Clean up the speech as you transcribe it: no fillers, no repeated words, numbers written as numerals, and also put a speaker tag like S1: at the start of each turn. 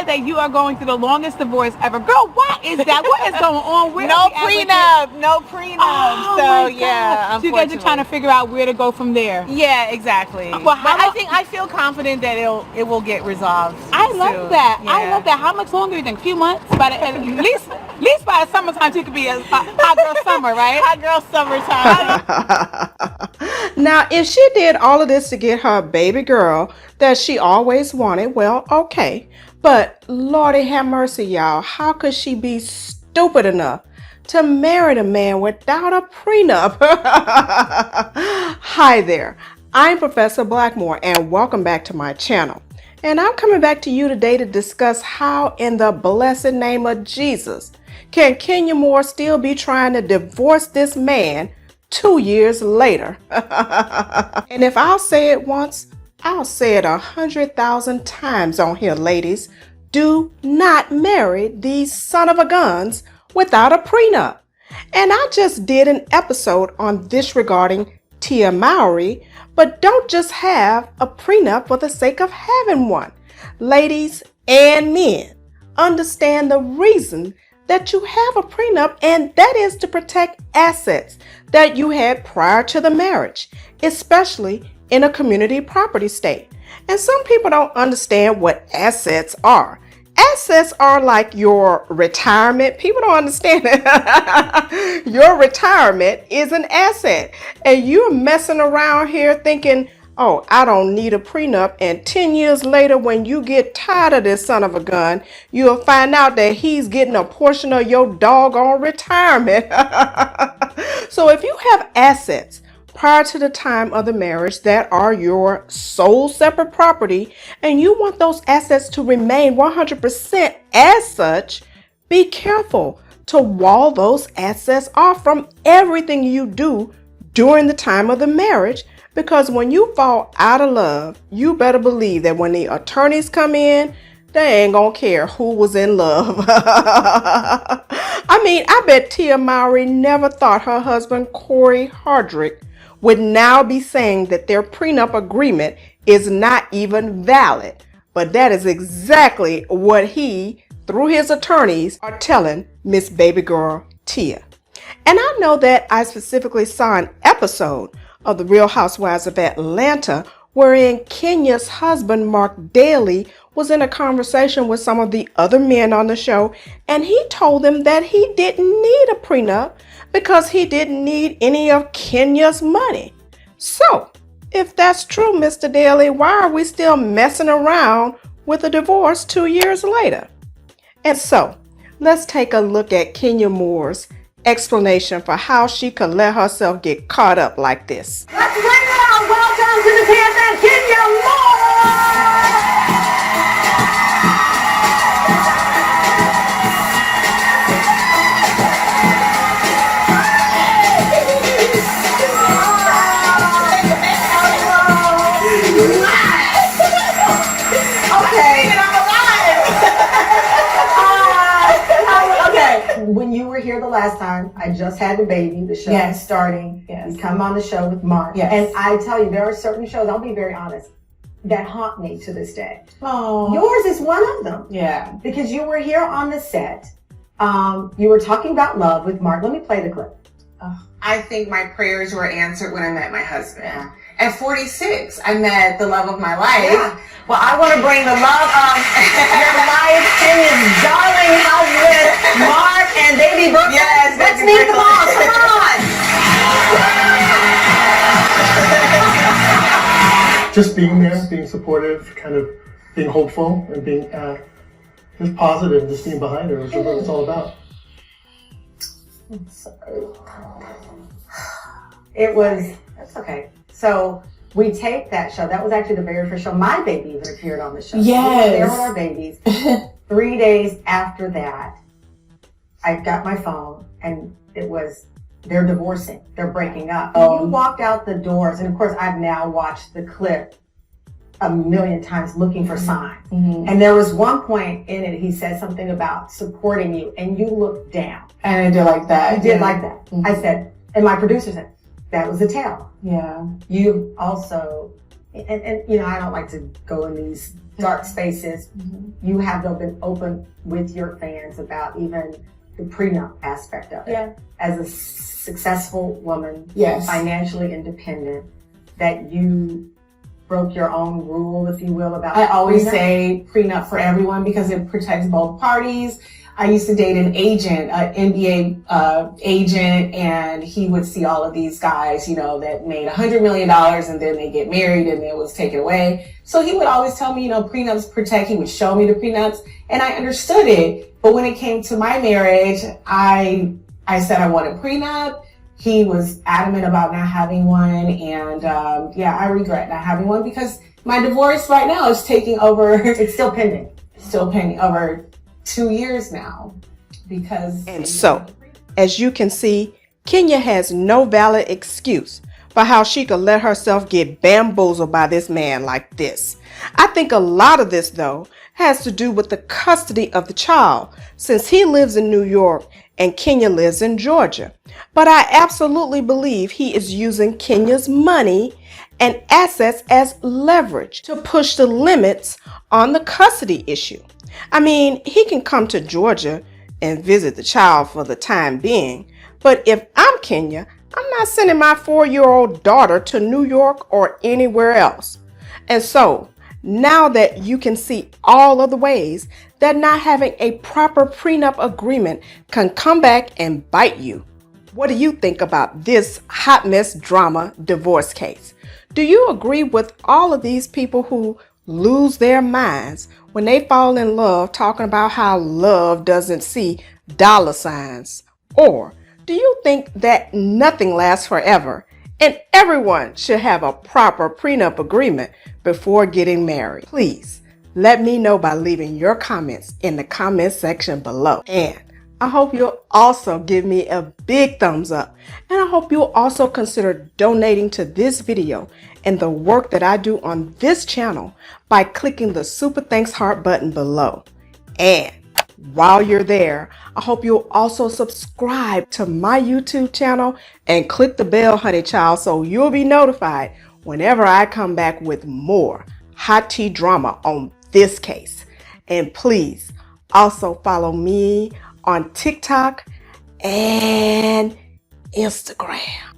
S1: said that you are going through the longest divorce ever. Girl, what is that? What is going on? Where
S2: No prenup. No prenup.
S1: Oh,
S2: so yeah,
S1: so you guys are trying to figure out where to go from there.
S2: Yeah, exactly.
S1: Well,
S2: but I feel confident that it will get resolved.
S1: I love
S2: soon.
S1: that.
S2: Yeah.
S1: I love that. How much longer do you think? A few months? At least by the summertime, you could be a hot girl summer, right?
S2: Hot girl summertime.
S3: Now, if she did all of this to get her baby girl that she always wanted, well, okay. But Lordy have mercy, y'all. How could she be stupid enough to marry a man without a prenup? Hi there. I'm Professor Blackmore, and welcome back to my channel. And I'm coming back to you today to discuss how in the blessed name of Jesus can Kenya Moore still be trying to divorce this man 2 years later. And if I'll say it once, I'll say it 100,000 times on here, ladies. Do not marry these son of a guns without a prenup. And I just did an episode on this regarding Tia Mowry, but don't just have a prenup for the sake of having one. Ladies and men, understand the reason that you have a prenup, and that is to protect assets that you had prior to the marriage, especially in a community property state. And some people don't understand what assets are. Assets are like your retirement. People don't understand it. Your retirement is an asset. And you're messing around here thinking, oh, I don't need a prenup. And 10 years later, when you get tired of this son of a gun, you'll find out that he's getting a portion of your doggone retirement. So if you have assets prior to the time of the marriage that are your sole separate property, and you want those assets to remain 100% as such, be careful to wall those assets off from everything you do during the time of the marriage, because when you fall out of love, you better believe that when the attorneys come in, they ain't gonna care who was in love. I mean, I bet Tia Mowry never thought her husband, Corey Hardrick, would now be saying that their prenup agreement is not even valid. But that is exactly what he, through his attorneys, are telling Miss Baby Girl Tia. And I know that I specifically saw an episode of The Real Housewives of Atlanta wherein Kenya's husband, Marc Daly, was in a conversation with some of the other men on the show, and he told them that he didn't need a prenup because he didn't need any of Kenya's money. So, if that's true, Mr. Daly, why are we still messing around with a divorce 2 years later? And so, let's take a look at Kenya Moore's explanation for how she could let herself get caught up like this.
S4: Let's bring it on. Welcome to the TFN, Kenya Moore! When you were here the last time, I just had the baby. The show is starting.
S2: Yes.
S4: You come on the show with Marc.
S2: Yes.
S4: And I tell you, there are certain shows, I'll be very honest, that haunt me to this day.
S2: Oh.
S4: Yours is one of them.
S2: Yeah.
S4: Because you were here on the set. You were talking about love with Marc. Let me play the clip.
S5: I think my prayers were answered when I met my husband. Yeah. At 46, I met the love of my life.
S4: Yeah. Well, I want to bring the love of your life and his darling husband, Marc and baby Brooklyn.
S5: Yes,
S4: let's
S5: baby
S4: meet them all. Come on.
S6: Just being there, being supportive, kind of being hopeful, and being just positive, just being behind her is what it's all about.
S4: I'm sorry. That's okay. So we taped that show. That was actually the very first show. My baby even appeared on the show.
S2: Yes.
S4: We were there with our babies. 3 days after that, I got my phone and it was, they're divorcing. They're breaking up. You walked out the doors, and of course I've now watched the clip a million times looking for signs.
S2: Mm-hmm.
S4: And there was one point in it, he said something about supporting you, and you looked down.
S2: And I did like that.
S4: You did like that.
S2: Mm-hmm.
S4: I said, and my producer said, that was the tale.
S2: Yeah.
S4: You also, and you know, I don't like to go in these dark spaces. You have though been open with your fans about even the prenup aspect of it.
S5: Yeah.
S4: As a successful woman,
S5: Yes.
S4: financially independent, that you broke your own rule, if you will, about
S5: I always
S4: prenup.
S5: say prenup for everyone because it protects both parties. I used to date an agent, an NBA agent, and he would see all of these guys, you know, that made $100 million and then they get married and it was taken away. So he would always tell me, you know, prenups protect. He would show me the prenups and I understood it. But when it came to my marriage, I said I wanted prenup. He was adamant about not having one. And yeah, I regret not having one because my divorce right now is taking over.
S4: It's still pending.
S5: Still pending over 2 years now because.
S3: And so, as you can see, Kenya has no valid excuse for how she could let herself get bamboozled by this man like this. I think a lot of this, though, has to do with the custody of the child, since he lives in New York and Kenya lives in Georgia. But I absolutely believe he is using Kenya's money and assets as leverage to push the limits on the custody issue. I mean, he can come to Georgia and visit the child for the time being, but if I'm Kenya, I'm not sending my 4-year-old daughter to New York or anywhere else. And so, now that you can see all of the ways that not having a proper prenup agreement can come back and bite you, what do you think about this hot mess drama divorce case? Do you agree with all of these people who lose their minds when they fall in love talking about how love doesn't see dollar signs? Or do you think that nothing lasts forever and everyone should have a proper prenup agreement before getting married? Please let me know by leaving your comments in the comment section below. And I hope you'll also give me a big thumbs up. And I hope you'll also consider donating to this video and the work that I do on this channel by clicking the super thanks heart button below. And while you're there, I hope you'll also subscribe to my YouTube channel and click the bell, honey child, so you'll be notified whenever I come back with more hot tea drama on this case. And please also follow me on TikTok and Instagram.